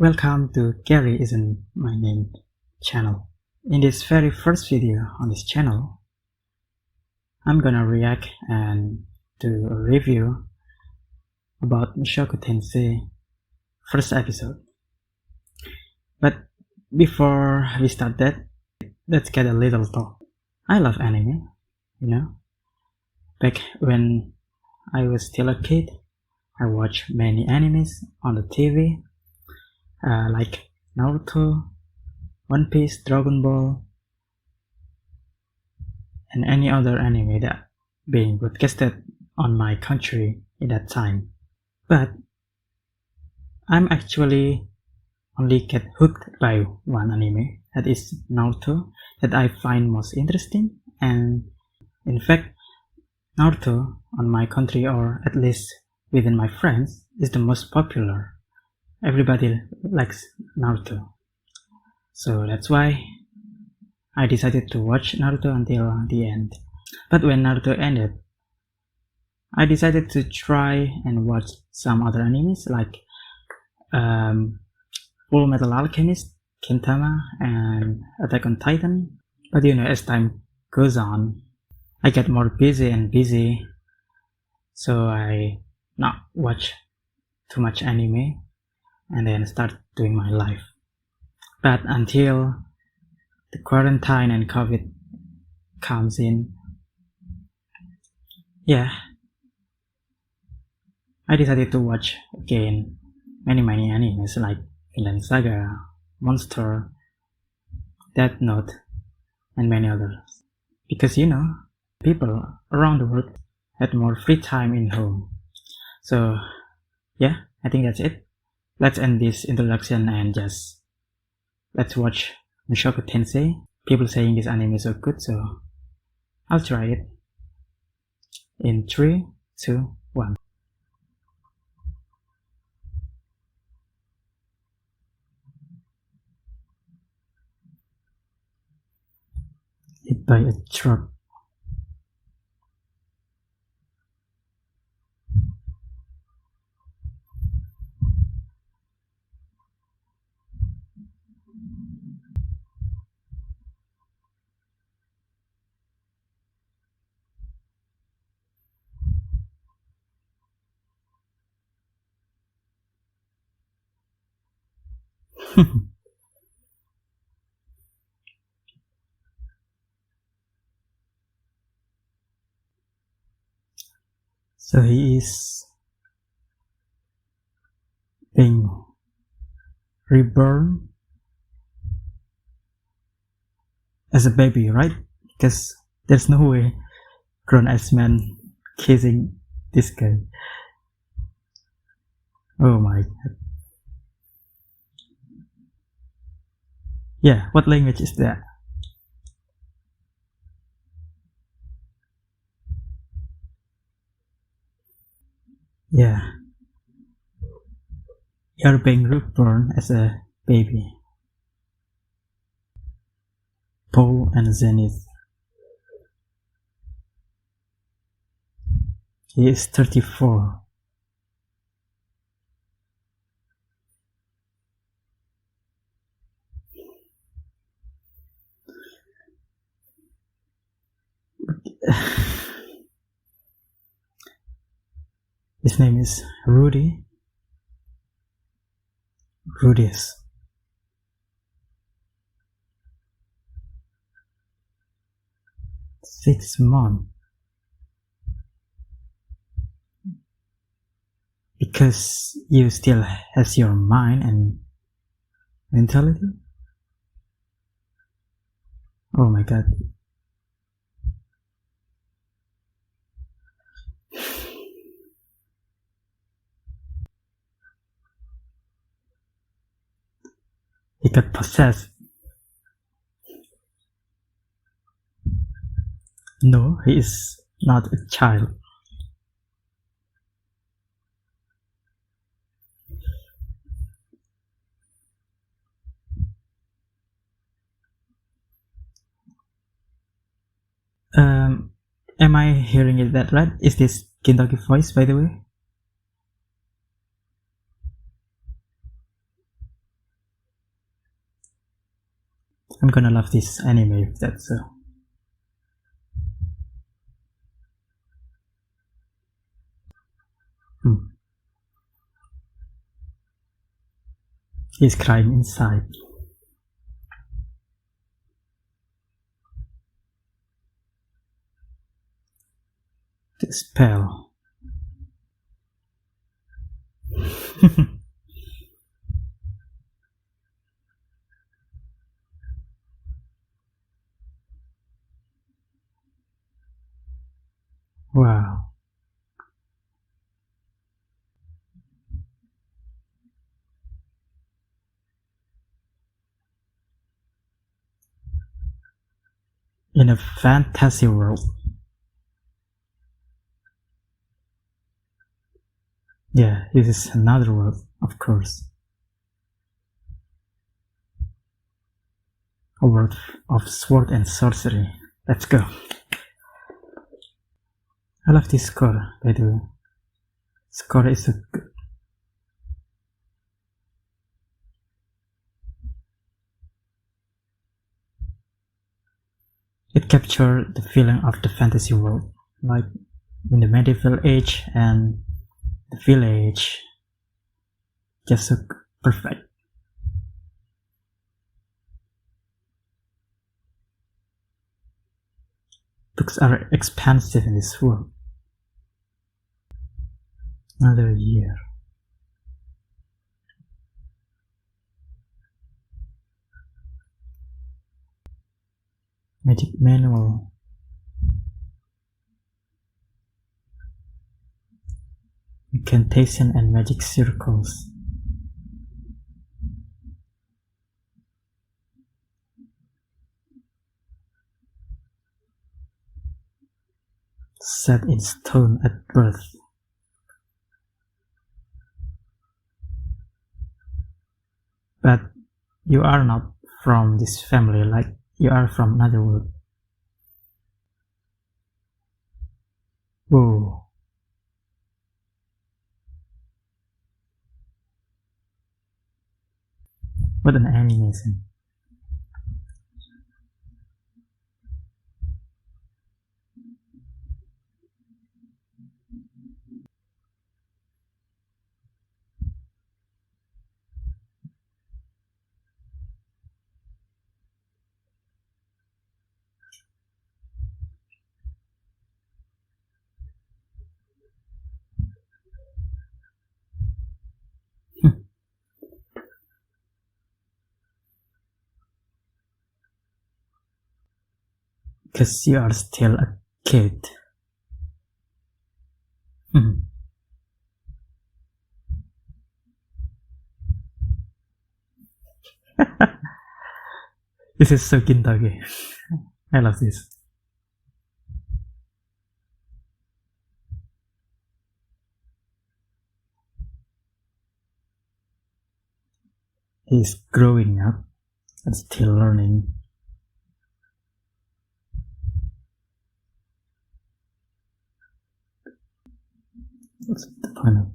Welcome to Gary Isn't My Name channel. In this very first video on this channel, I'm gonna react and do a review about Mushoku Tensei first episode. But before we start that, let's get a little talk. I love anime, Back when I was still a kid, I watched many animes on the TV, like Naruto, One Piece, Dragon Ball, and any other anime that being broadcasted on my country in that time. But I'm actually only get hooked by one anime, that is Naruto, that I find most interesting. And in fact, Naruto on my country, or at least within my friends, is the most popular. Everybody likes Naruto. So that's why I decided to watch Naruto until the end. But when Naruto ended, I decided to try and watch some other animes like Full Metal Alchemist, Gintama, and Attack on Titan. But as time goes on, I get more busy and busy, so I not watch too much anime and then start doing my life. But until the quarantine and COVID comes in, I decided to watch again many animes like Vinland Saga, Monster, Death Note, and many others. Because people around the world had more free time in home. So I think that's it. Let's end this introduction and let's watch Mushoku Tensei. People saying this anime is so good, so I'll try it. In 3, 2, 1. Hit by a truck. So he is being reborn as a baby, right? Because there's no way grown-ass man kissing this guy. Oh my god. Yeah, what language is that? Yeah. You're being reborn as a baby. Paul and Zenith. He is 34. His name is rudeus. Six months. Because you still has your mind and mentality? Oh my god. He got possessed. No, he is not a child. Am I hearing it that right? Is this Gintoki voice, by the way? I'm gonna love this anime if that's so. He's crying inside. The spell. Wow. In a fantasy world. Yeah, this is another world, of course. A world of sword and sorcery. Let's go. I love this score, by the way. Score is so good. It captured the feeling of the fantasy world, like in the medieval age and the village. Just so perfect. Books are expensive in this world. Another year. Magic manual. Incantation and magic circles. Set in stone at birth. But you are not from this family, like you are from another world. Whoa. What an animation. Because you are still a kid. This is so Gintagi. I love this. He's growing up and still learning. What's the point of?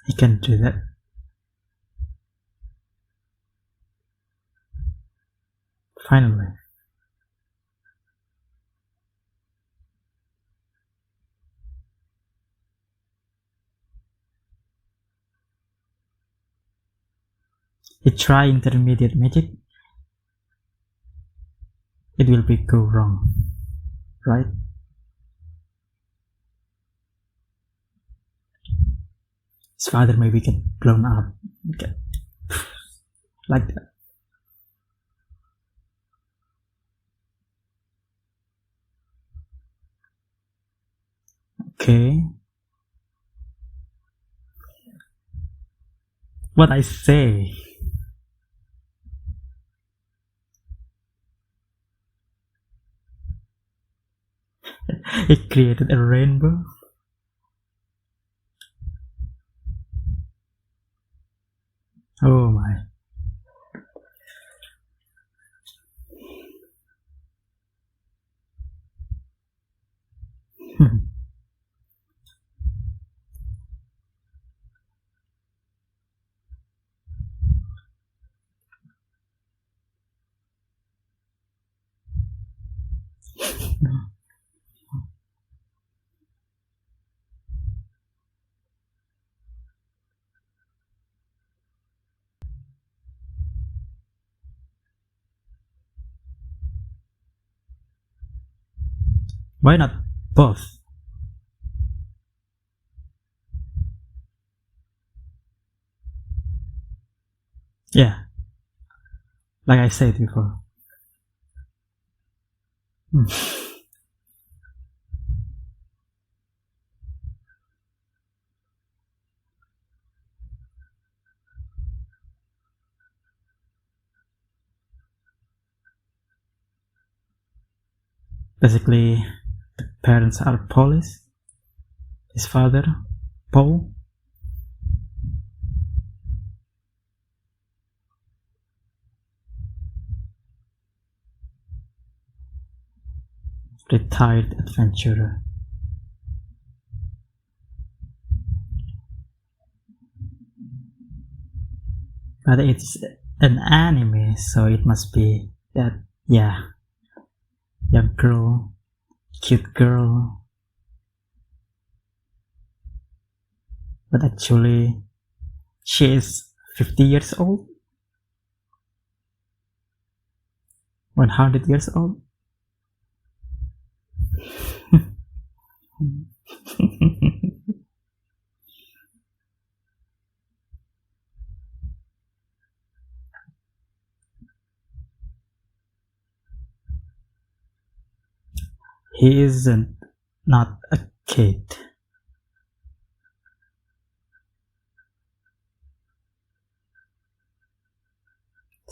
He can do that. Finally. He try intermediate magic. It will be go wrong, right? his father maybe get blown up, get like that. Okay, what I say? It created a rainbow. Oh my. Why not both? Yeah, like I said before. Hmm. Basically, the parents are Polish. His father, Paul, retired adventurer. But it's an anime, so it must be that, yeah, young girl, cute girl. But actually, she is 50 years old, 100 years old. He isn't not a kid.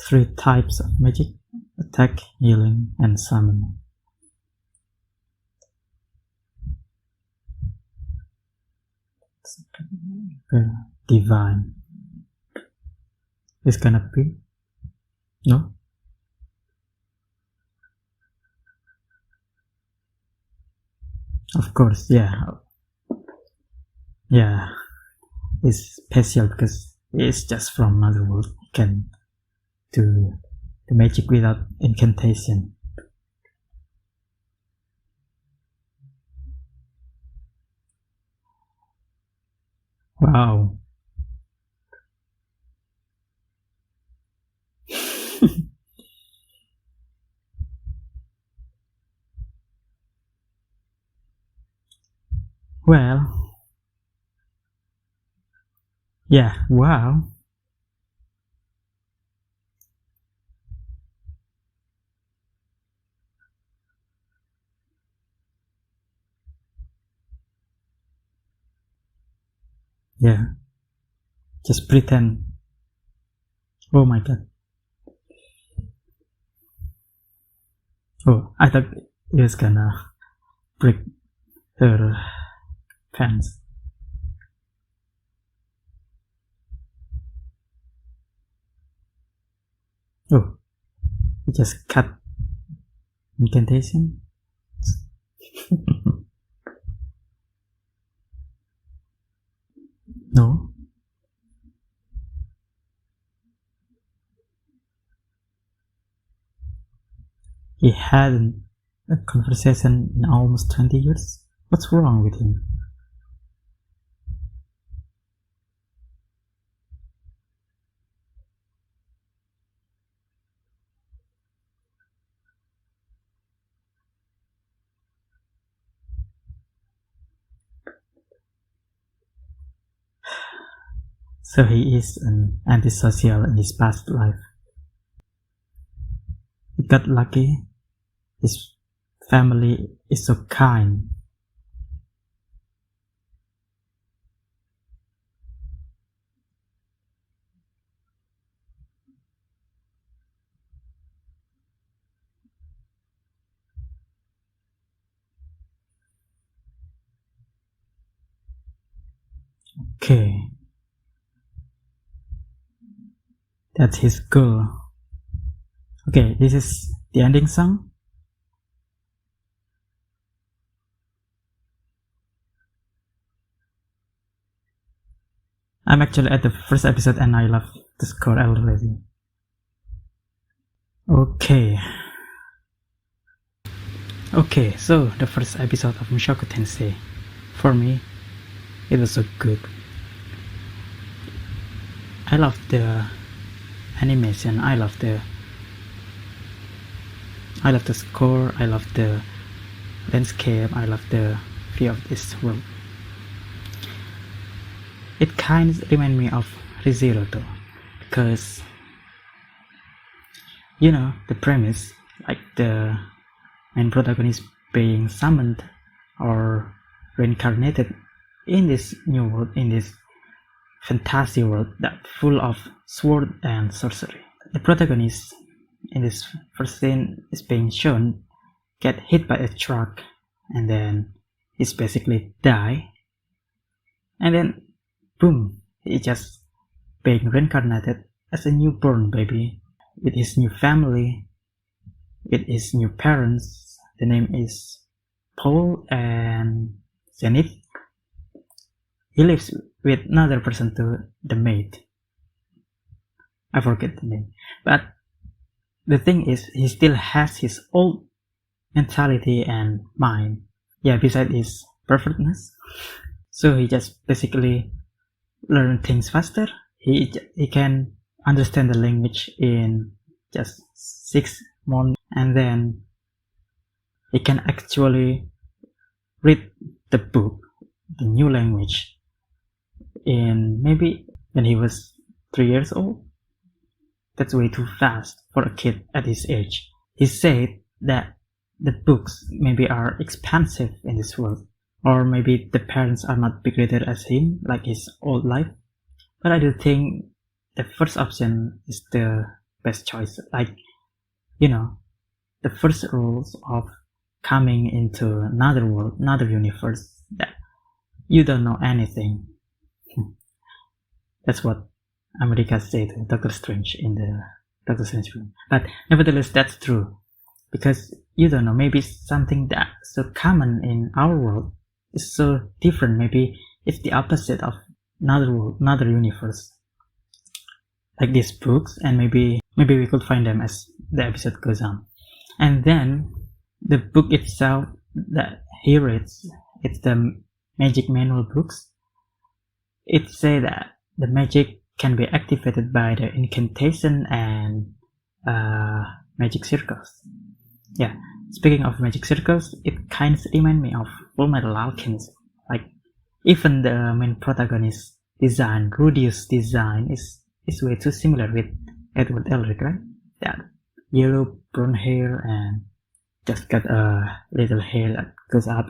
Three types of magic: attack, healing, and summon. Divine. It's gonna be no. Of course, yeah, yeah. It's special because it's just from another world. You can do the magic without incantation. Wow. Well, yeah. Wow. Yeah. Just pretend. Oh my god. Oh, I thought he was gonna break her pants. Oh, he just cut incantation. No, he hadn't a conversation in almost 20 years. What's wrong with him? So he is an antisocial in his past life. He got lucky. His family is so kind. Okay. That's his goal. Okay, this is the ending song. I'm actually at the first episode and I love the score already. Okay, so the first episode of Mushoku Tensei, for me, it was so good. I love the animation, I love the score, I love the landscape, I love the view of this world. It kind of reminds me of ReZero though, because you know the premise, like the main protagonist being summoned or reincarnated in this new world, in this fantasy world that full of sword and sorcery. The protagonist in this first scene is being shown get hit by a truck and then he's basically die, and then boom, he just being reincarnated as a newborn baby with his new family, with his new parents. The name is Paul and Zenith. He lives with another person to the maid. I forget the name. But the thing is, he still has his old mentality and mind. Yeah, besides his perfectness. So he just basically learn things faster. He can understand the language in just 6 months, and then he can actually read the book, the new language, in maybe when he was 3 years old. That's way too fast for a kid at his age. He said that the books maybe are expensive in this world, or maybe the parents are not bigger as him, like his old life. But I do think the first option is the best choice. Like, you know, the first rules of coming into another world, another universe, that you don't know anything. That's what America said to Doctor Strange in the Doctor Strange film. But nevertheless, that's true. Because you don't know, maybe something that's so common in our world is so different. Maybe it's the opposite of another world, another universe. Like these books, and maybe we could find them as the episode goes on. And then the book itself that he reads, it's the magic manual books. It say that the magic can be activated by the incantation and magic circles. Yeah, speaking of magic circles, it kind of reminds me of Fullmetal Alchemist. Like, even the main protagonist design, rudeus design, is way too similar with Edward Elric, right? That yellow brown hair and just got a little hair that goes up.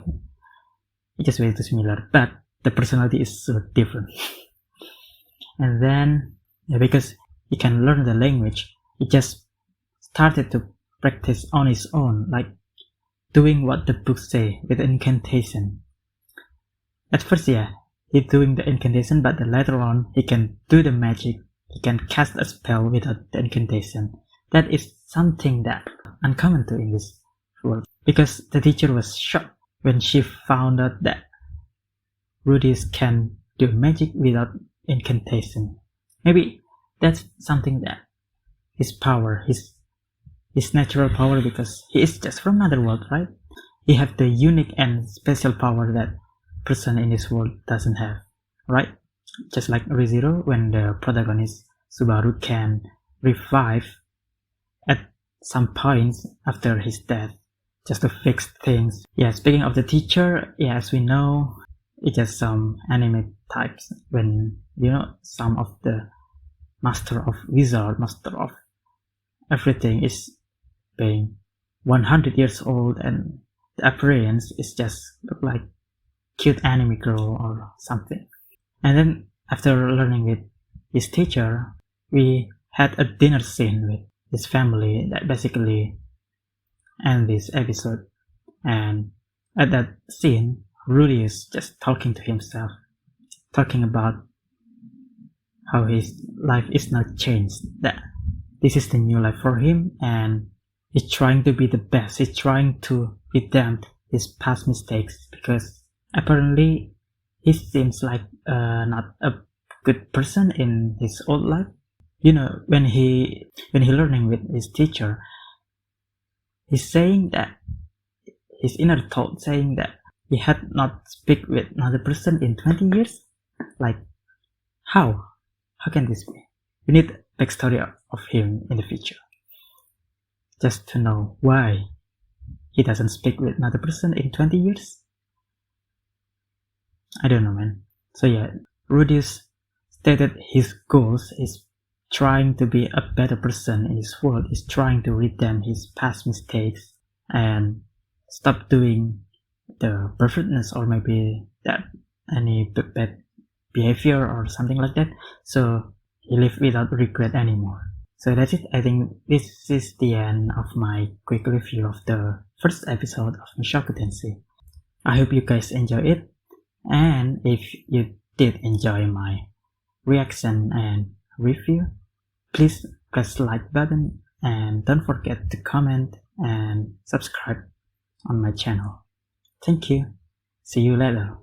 It's just way too similar, but the personality is so different. And then, yeah, because he can learn the language, he just started to practice on his own, like doing what the books say with incantation. At first, yeah, he's doing the incantation, but later on, he can do the magic. He can cast a spell without the incantation. That is something that uncommon to in this world. Because the teacher was shocked when she found out that rudeus can do magic without incantation. Maybe that's something that his power, his natural power, because he is just from another world, right? He have the unique and special power that person in this world doesn't have, right? Just like ReZero, when the protagonist Subaru can revive at some points after his death, just to fix things. Yeah, speaking of the teacher, yeah, as we know, it's just some anime types when some of the master of wizard, master of everything is being 100 years old, and the appearance is just look like cute anime girl or something. And then after learning with his teacher, we had a dinner scene with his family that basically end this episode. And at that scene, Rudy is just talking to himself, talking about how his life is not changed, that this is the new life for him, and he's trying to be the best. He's trying to redeem his past mistakes, because apparently he seems like not a good person in his old life. When he learning with his teacher, he's saying that his inner thought saying that he had not speak with another person in 20 years. Like, how can this be? We need backstory of him in the future, just to know why he doesn't speak with another person in 20 years. I don't know, man. So yeah, rudeus stated his goals is trying to be a better person in his world, is trying to redeem his past mistakes and stop doing the perfectness, or maybe that any bad behavior or something like that, so he live without regret anymore. So that's it. I think this is the end of my quick review of the first episode of Mushoku Tensei. I hope you guys enjoy it, and if you did enjoy my reaction and review, please press the like button and don't forget to comment and subscribe on my channel. Thank you. See you later.